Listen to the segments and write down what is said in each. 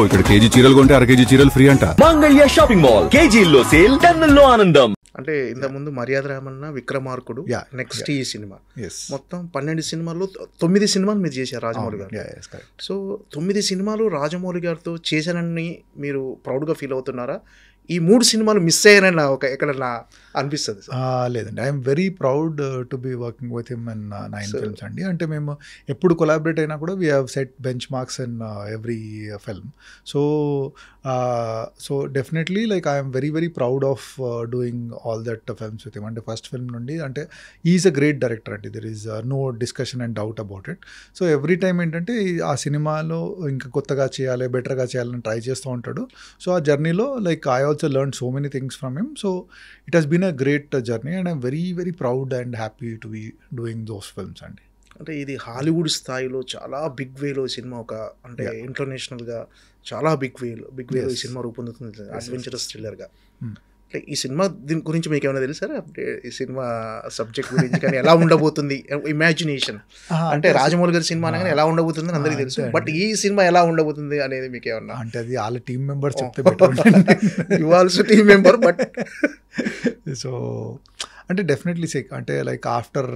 ఇక్కడ కేజీ చీరలు కొంటే అర కేజీ చీరలు ఫ్రీ అంట. మంగళ్య షాపింగ్ మాల్, కేజీల్లో సేల్, టన్నుల్లో ఆనందం. అంటే ఇంత ముందు మర్యాద రామన్న, విక్రమార్కుడు, నెక్స్ట్ ఈ సినిమా, మొత్తం 12 సినిమాలు, 9 సినిమాలు మీరు చేశారు రాజమౌళి గారు. సో 9 సినిమాలు రాజమౌళి గారితో చేశానని మీరు ప్రౌడ్గా ఫీల్ అవుతున్నారా? ఈ 3 సినిమాలు మిస్ అయ్యానని ఎక్కడన్నా అనిపిస్తుంది? లేదండి, I'm very proud to be working with him in 9 films అండి. అంటే మేము ఎప్పుడు కొలాబరేట్ అయినా కూడా we have set benchmarks in every film. So definitely like I'm very very proud of doing all that films with him. అంటే first film నుండి అంటే is a great director అండి, there is no discussion and doubt about it. So every time ఏంటంటే ఆ సినిమాలో ఇంకా కొత్తగా చేయాలి, బెటర్గా చేయాలని ట్రై చేస్తూ ఉంటాడు. సో ఆ జర్నీలో like I also learned so many things from him. So it has been a great journey and I'm very very proud and happy to be doing those films. అంటే ఇది హాలీవుడ్ స్థాయిలో చాలా big వేలో cinema, ఒక అంటే ఇంటర్నేషనల్గా చాలా big వేలో ఈ సినిమా రూపొందుతుంది, అడ్వెంచరస్ థ్రిల్లర్గా. అంటే ఈ సినిమా దీని గురించి మీకు ఏమైనా తెలుసా? అంటే ఈ సినిమా సబ్జెక్ట్ గురించి కానీ ఎలా ఉండబోతుంది, ఇమాజినేషన్ అంటే రాజమౌళి గారి సినిమా అనగానే ఎలా ఉండబోతుంది అని అందరికీ తెలుసు, బట్ ఈ సినిమా ఎలా ఉండబోతుంది అనేది మీకు ఏమన్నా? అంటే అది వాళ్ళ టీమ్ మెంబర్స్ చెప్తే better. You also team member, but so అంటే డెఫినెట్లీ అంటే లైక్ ఆఫ్టర్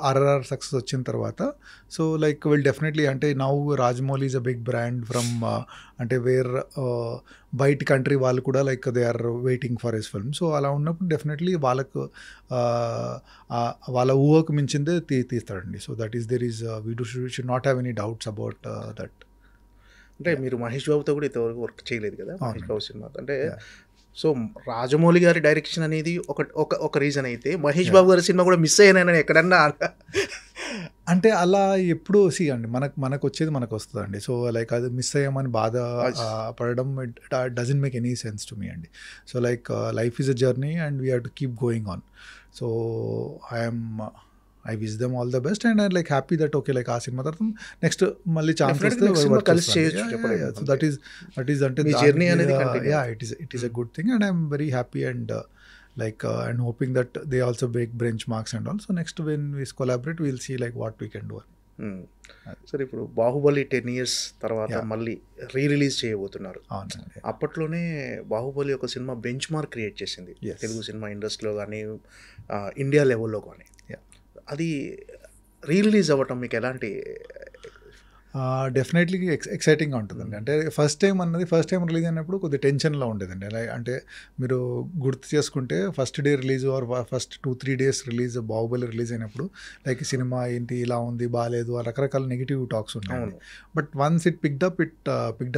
RRR సక్సెస్ వచ్చిన తర్వాత సో లైక్ విల్ డెఫినెట్లీ అంటే now Rajamouli is a big brand from అంటే వేర్ బయట కంట్రీ వాళ్ళు కూడా like they are waiting for his film. So అలా ఉన్నప్పుడు డెఫినెట్లీ వాళ్ళకు వాళ్ళ ఊహకు మించిందే తీస్తాడండి. So that is there is we should not have any doubts about that. అంటే మీరు మహేష్ బాబుతో కూడా ఇంతవరకు వర్క్ చేయలేదు కదా, మహేష్ బాబు సినిమా అంటే. సో రాజమౌళి గారి డైరెక్షన్ అనేది ఒక రీజన్ అయితే, మహేష్ బాబు గారి సినిమా కూడా మిస్ అయ్యానని ఎక్కడన్నా అంటే అలా ఎప్పుడు అండి మనకు వచ్చేది మనకు వస్తుందండి. సో లైక్ అది మిస్ అయ్యామని బాధ పడడం doesn't make any sense to me అండి. So like life is a journey and we have to keep going on. So I wish them all the best and I'm like happy that okay like ఆ cinema తర్వాత next మళ్ళీ chance వస్తే కలిసి చేయొచ్చు. So that is అంటే మీ journey అనేది it is a good thing and I'm very happy and like and hoping that they also break benchmarks and all. So next when we collaborate we'll see like what we can do. సరే, ఇప్పుడు Baahubali 10 years తర్వాత మళ్ళీ release చేయబోతున్నారు. అప్పట్లోనే బాహుబలి ఒక cinema bench mark create చేసింది Telugu cinema ఇండస్ట్రీలో కానీ ఇండియా లెవెల్లో కానీ. అది రిలీజ్ అవ్వటం మీకు ఎలాంటి? డెఫినెట్లీ ఎక్సైటింగ్గా ఉంటుందండి. అంటే ఫస్ట్ టైం రిలీజ్ అయినప్పుడు కొద్దిగా టెన్షన్లో ఉండేదండి. అంటే మీరు గుర్తు చేసుకుంటే first day release are first 2-3 days release Baahubali release అయినప్పుడు లైక్ సినిమా ఏంటి ఇలా ఉంది బాగాలేదు రకరకాల నెగిటివ్ టాక్స్ ఉన్నాయి. But once it picked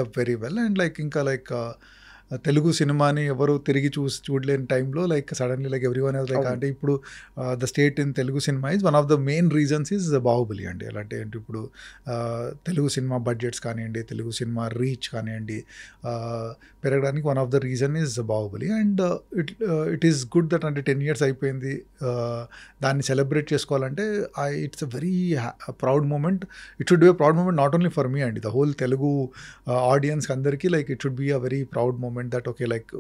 up very well and like ఇంకా లైక్ తెలుగు సినిమాని ఎవరు తిరిగి చూడలేని టైంలో like suddenly like everyone else like అంటే ఇప్పుడు the state in Telugu cinema is one of the main reasons is Baahubali అండి. ఎలా అంటే ఇప్పుడు తెలుగు సినిమా బడ్జెట్స్ కానివ్వండి, తెలుగు సినిమా రీచ్ కానివ్వండి పెరగడానికి one of the reason is Baahubali. And it is good that అంటే 10 years అయిపోయింది, దాన్ని సెలబ్రేట్ చేసుకోవాలంటే it's a very proud moment. It should be a proud moment not only for me అండి, the whole Telugu audience అందరికీ like it should be a very proud moment that okay like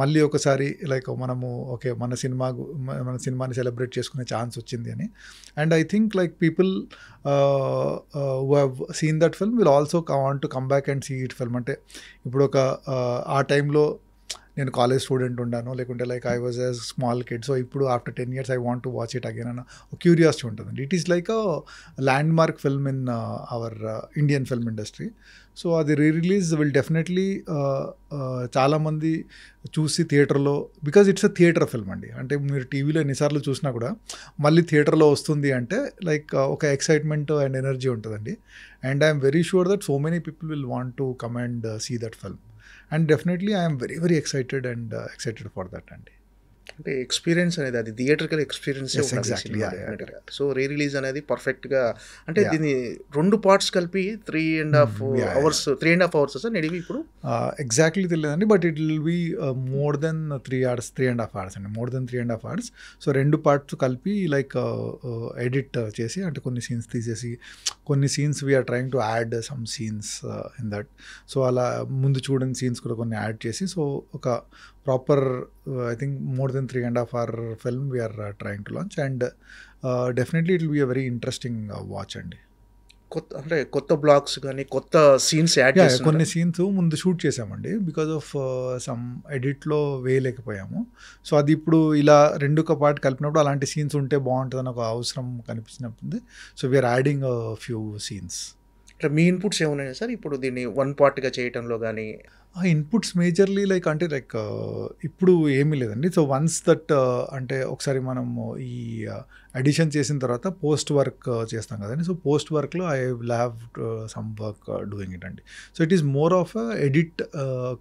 మళ్ళీ ఒకసారి like మనము okay మన సినిమాని celebrate చేసుకునే chance వచ్చింది అని. And I think like people who have seen that film will also want to come back and see it film. అంటే ఇప్పుడు ఒక ఆ టైంలో నేను కాలేజ్ స్టూడెంట్ ఉన్నాను, లేకుంటే like I was a small kid. So ఇప్పుడు after 10 years I want to watch it again అన్న క్యూరియాసిటీ ఉంటుందండి. It is like a landmark film in our Indian film industry. So అది release will definitely చాలామంది చూసి థియేటర్లో, because it's a theatre film అండి. అంటే మీరు టీవీలో ఎన్నిసార్లు చూసినా కూడా మళ్ళీ థియేటర్లో వస్తుంది అంటే లైక్ ఒక ఎక్సైట్మెంట్ అండ్ ఎనర్జీ ఉంటుందండి. And I'm very sure that so many people will want to come and see that film. And definitely I'm very very excited for that అండి. అంటే ఎక్స్పీరియన్స్ అనేది అది థియేటర్కల్ ఎక్స్పీరియన్స్. సో రిలీజ్ అనేది పర్ఫెక్ట్గా అంటే దీన్ని 2 parts కలిపి 3.5 hours నడివి ఇప్పుడు ఎగ్జాక్ట్లీ తెలియదండి, but it will be more than 3.5 hours అండి, more than 3.5 hours. So 2 parts కలిపి లైక్ ఎడిట్ చేసి అంటే కొన్ని సీన్స్ తీసేసి కొన్ని scenes we are trying to add some scenes in that. So అలా ముందు చూడని సీన్స్ కూడా కొన్ని యాడ్ చేసి సో ఒక proper I think more than 3.5 hour film we are trying to launch and definitely it will be a very interesting watch అండి. కొత్త blogs కానీ కొత్త సీన్స్ యాడ్ కొన్ని చేస్తున్నారు. సీన్స్ ముందు షూట్ చేసామండి బికాజ్ ఆఫ్ సమ్ ఎడిట్లో వేయలేకపోయాము. సో అది ఇప్పుడు ఇలా రెండు ఒక పార్ట్ కలిపినప్పుడు అలాంటి సీన్స్ ఉంటే బాగుంటుందని ఒక అవసరం కనిపించినప్పుడు so we are adding few scenes. అంటే మీ ఇన్పుట్స్ ఏమున్నాయి సార్ ఇప్పుడు దీన్ని వన్ పార్ట్గా చేయటంలో కానీ? ఆ ఇన్పుట్స్ మేజర్లీ లైక్ అంటే లైక్ ఇప్పుడు ఏమీ లేదండి. సో వన్స్ దట్ అంటే ఒకసారి మనం ఈ అడిషన్ చేసిన తర్వాత పోస్ట్ వర్క్ చేస్తాం కదండి. సో పోస్ట్ వర్క్లో I will have some work doing it అండి. So it is more of edit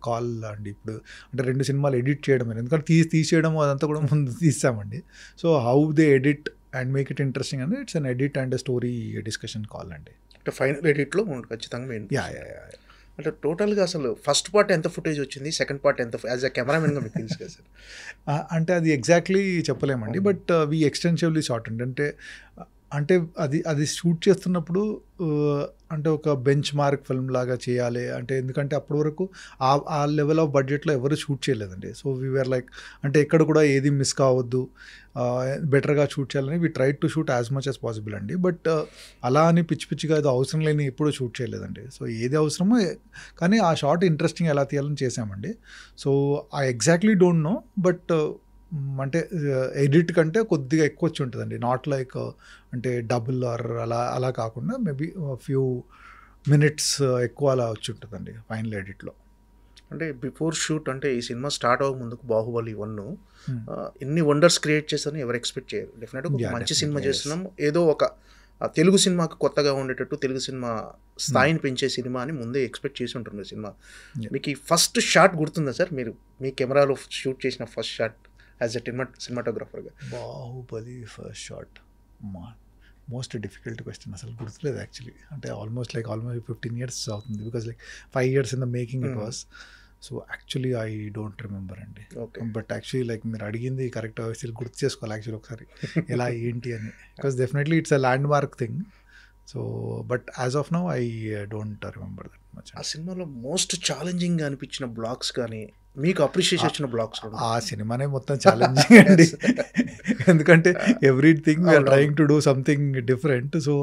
call అండి. ఇప్పుడు అంటే 2 సినిమాలు ఎడిట్ చేయడం, ఎందుకంటే తీసేయడం అదంతా కూడా ముందు తీసామండి. So how they edit and make it interesting అండి, it's an edit and story discussion call అండి. అంటే ఫైనల్ ఎడిట్లో ఖచ్చితంగా మెయిన్. యా. అంటే టోటల్గా అసలు ఫస్ట్ పార్ట్ ఎంత ఫుటేజ్ వచ్చింది, సెకండ్ పార్ట్ ఎంత, యాజ్ అ కెమెరామెన్గా మీకు తెలుసు కదా సార్? అంటే అది ఎగ్జాక్ట్లీ చెప్పలేమండి. బట్ వీ ఎక్స్టెన్సివ్లీ షార్ట్ అండి. అంటే అది షూట్ చేస్తున్నప్పుడు అంటే ఒక బెంచ్ మార్క్ ఫిల్మ్ లాగా చేయాలి అంటే, ఎందుకంటే అప్పటి వరకు ఆ లెవెల్ ఆఫ్ బడ్జెట్లో ఎవరు షూట్ చేయలేదండి. సో వీఆర్ లైక్ అంటే ఎక్కడ కూడా ఏది మిస్ కావద్దు, బెటర్గా షూట్ చేయాలని we try to shoot as much as possible అండి. బట్ అలా అని పిచ్చిగా అది అవసరం లేని ఎప్పుడూ షూట్ చేయలేదండి. సో ఏది అవసరమో కానీ ఆ షార్ట్ ఇంట్రెస్టింగ్ ఎలా తీయాలని చేసామండి. So I exactly don't know, but అంటే ఎడిట్ కంటే కొద్దిగా ఎక్కువ వచ్చి ఉంటుందండి. నాట్ లైక్ అంటే డబుల్ ఆర్ అలా కాకుండా మేబీ ఫ్యూ మినిట్స్ ఎక్కువ అలా వచ్చి ఉంటుందండి ఫైనల్ ఎడిట్లో. అంటే బిఫోర్ షూట్ అంటే ఈ సినిమా స్టార్ట్ అవ్వక ముందుకు బాహుబలి 1 ఎన్ని వండర్స్ క్రియేట్ చేస్తారని ఎవరు ఎక్స్పెక్ట్ చేయరు. డెఫినెట్గా మంచి సినిమా చేస్తున్నాం, ఏదో ఒక తెలుగు సినిమాకి కొత్తగా ఉండేటట్టు తెలుగు సినిమా స్థాయిని పెంచే సినిమా అని ముందే ఎక్స్పెక్ట్ చేసి ఉంటుంది సినిమా. మీకు ఈ ఫస్ట్ షాట్ గుర్తుందా సార్? మీరు మీ కెమెరాలో షూట్ చేసిన ఫస్ట్ షాట్ యాజ్ ఎ సినిమాటోగ్రాఫర్గా? Baahubali first shot most difficult question, అసలు గుర్తులేదు యాక్చువల్లీ. అంటే ఆల్మోస్ట్ 15 years అవుతుంది, because 5 years in the making it was. So actually I don't remember అండి. బట్ యాక్చువల్లీ మీరు అడిగింది కరెక్ట్, అసలు గుర్తు చేసుకోవాలి యాక్చువల్లీ ఒకసారి ఎలా ఏంటి అని, because definitely it's a land mark thing. So but as of now I don't remember that much. ఆ సినిమాలో మోస్ట్ ఛాలెంజింగ్గా అనిపించిన బ్లాగ్స్ కానీ మీకు అప్రిషియేషన్ వచ్చిన బ్లాగ్స్? ఆ సినిమానే మొత్తం ఛాలెంజింగ్ అండి, ఎందుకంటే everything we are trying to do something different. So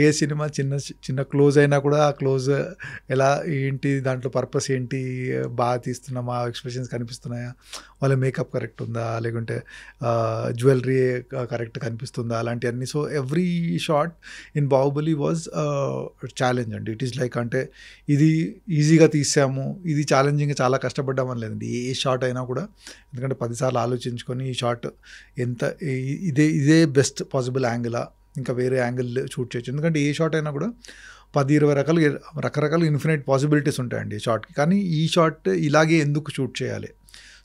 ఏ సినిమా చిన్న క్లోజ్ అయినా కూడా ఆ క్లోజ్ ఎలా ఏంటి, దాంట్లో పర్పస్ ఏంటి, బాగా తీస్తున్నామా, ఎక్స్ప్రెషన్స్ కనిపిస్తున్నాయా, వాళ్ళ మేకప్ కరెక్ట్ ఉందా, లేకుంటే జ్యువెలరీ కరెక్ట్ కనిపిస్తుందా, అలాంటివన్నీ. So every shot in Baahubali was challenge అండి. ఇట్ ఈస్ లైక్ అంటే ఇది ఈజీగా తీసాము, ఇది ఛాలెంజింగ్గా చాలా కష్టపడ్డామని లేదండి. ఏ షాట్ అయినా కూడా, ఎందుకంటే 10 సార్లు ఆలోచించుకొని ఈ షాట్ ఎంత ఇదే బెస్ట్ పాసిబుల్ యాంగిలా, ఇంకా వేరే యాంగిల్ షూట్ చేయొచ్చు. ఎందుకంటే ఏ షాట్ అయినా కూడా 10-20 రకరకాల ఇన్ఫినైట్ పాసిబిలిటీస్ ఉంటాయండి ఈ షాట్కి. కానీ ఈ షాట్ ఇలాగే ఎందుకు షూట్ చేయాలి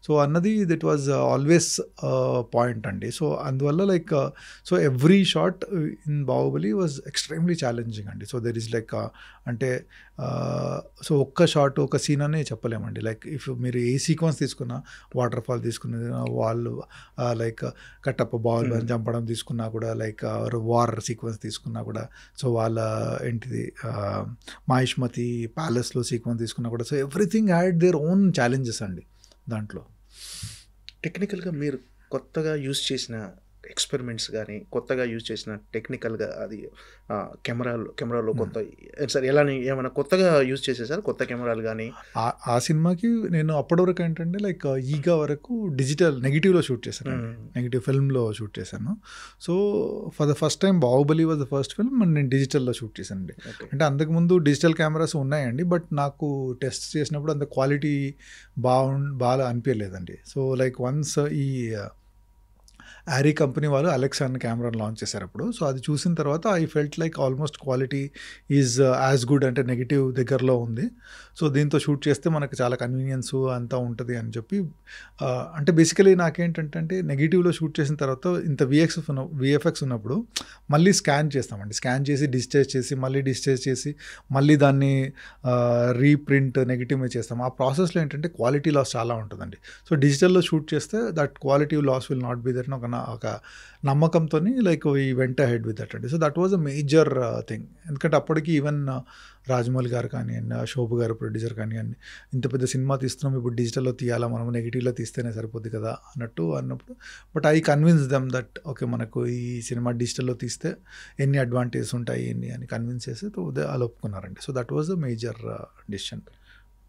సో అన్నది దట్ వాజ్ ఆల్వేస్ పాయింట్ అండి. సో అందువల్ల so every shot in Baahubali was extremely challenging అండి. సో దెర్ ఈజ్ అంటే సో ఒక్క షాట్ ఒక సీన్ అనే చెప్పలేమండి. ఇఫ్ మీరు ఏ సీక్వెన్స్ తీసుకున్నా, వాటర్ ఫాల్ తీసుకున్న వాళ్ళు కట్టప్ప బాహుబలిని చంపడం తీసుకున్నా కూడా, వార్ సీక్వెన్స్ తీసుకున్నా కూడా, సో వాళ్ళ ఏంటిది మాహిష్మతి ప్యాలెస్లో సీక్వెన్స్ తీసుకున్నా కూడా, so everything had their own challenges అండి దాంట్లో. టెక్నికల్గా మీరు కొత్తగా యూజ్ చేసిన ఎక్స్పెరిమెంట్స్ కానీ, కొత్తగా యూజ్ చేసిన టెక్నికల్గా అది కెమెరాలో కొత్త సార్ ఏమైనా కొత్తగా యూజ్ చేసేసారు కొత్త కెమెరాలు కానీ? ఆ సినిమాకి నేను అప్పటి వరకు ఏంటంటే ఈగా వరకు డిజిటల్ నెగిటివ్లో షూట్ చేశాను, నెగిటివ్ ఫిల్మ్లో షూట్ చేశాను. So for the first time Baahubali was the first film నేను డిజిటల్లో షూట్ చేశానండి. అంటే అంతకుముందు డిజిటల్ కెమెరాస్ ఉన్నాయండి, బట్ నాకు టెస్ట్ చేసినప్పుడు అంత క్వాలిటీ బాగా అనిపించలేదండి. సో వన్స్ ఈ ఆరీ కంపెనీ వాళ్ళు అలెక్సా అన్న కెమెరాను లాంచ్ చేశారు అప్పుడు. సో అది చూసిన తర్వాత I felt almost quality is as good, అంటే నెగిటివ్ దగ్గరలో ఉంది. సో దీంతో షూట్ చేస్తే మనకు చాలా కన్వీనియన్స్ అంతా ఉంటుంది అని చెప్పి, అంటే బేసికలీ నాకేంటంటే నెగిటివ్లో షూట్ చేసిన తర్వాత ఇంత విఎఫ్ఎక్స్ ఉన్నప్పుడు మళ్ళీ స్కాన్ చేస్తామండి. స్కాన్ చేసి డిజిటైజ్ చేసి మళ్ళీ డిజిటైజ్ చేసి మళ్ళీ దాన్ని రీప్రింట్ నెగిటివ్ మీద చేస్తాం. ఆ ప్రాసెస్లో ఏంటంటే క్వాలిటీ లాస్ చాలా ఉంటుందండి. సో డిజిటల్లో షూట్ చేస్తే that quality loss will not be there. ఒక నమ్మకంతో లైక్ ఈ వెంట హెడ్ విత్ దట్ అండి. So that was a major thing. ఎందుకంటే అప్పటికి ఈవెన్ రాజమౌళి గారు కానివ్వండి, శోభు గారు ప్రొడ్యూసర్ కానివ్వండి, ఇంత పెద్ద సినిమా తీస్తున్నాం, ఇప్పుడు డిజిటల్లో తీయాలా, మనం నెగిటివ్లో తీస్తేనే సరిపోద్ది కదా అన్నప్పుడు but I convince them that okay మనకు ఈ సినిమా డిజిటల్లో తీస్తే ఎన్ని అడ్వాంటేజెస్ ఉంటాయి ఎన్ని అని కన్విన్స్ చేసి అలా ఒప్పుకున్నారండి. So that was a major decision.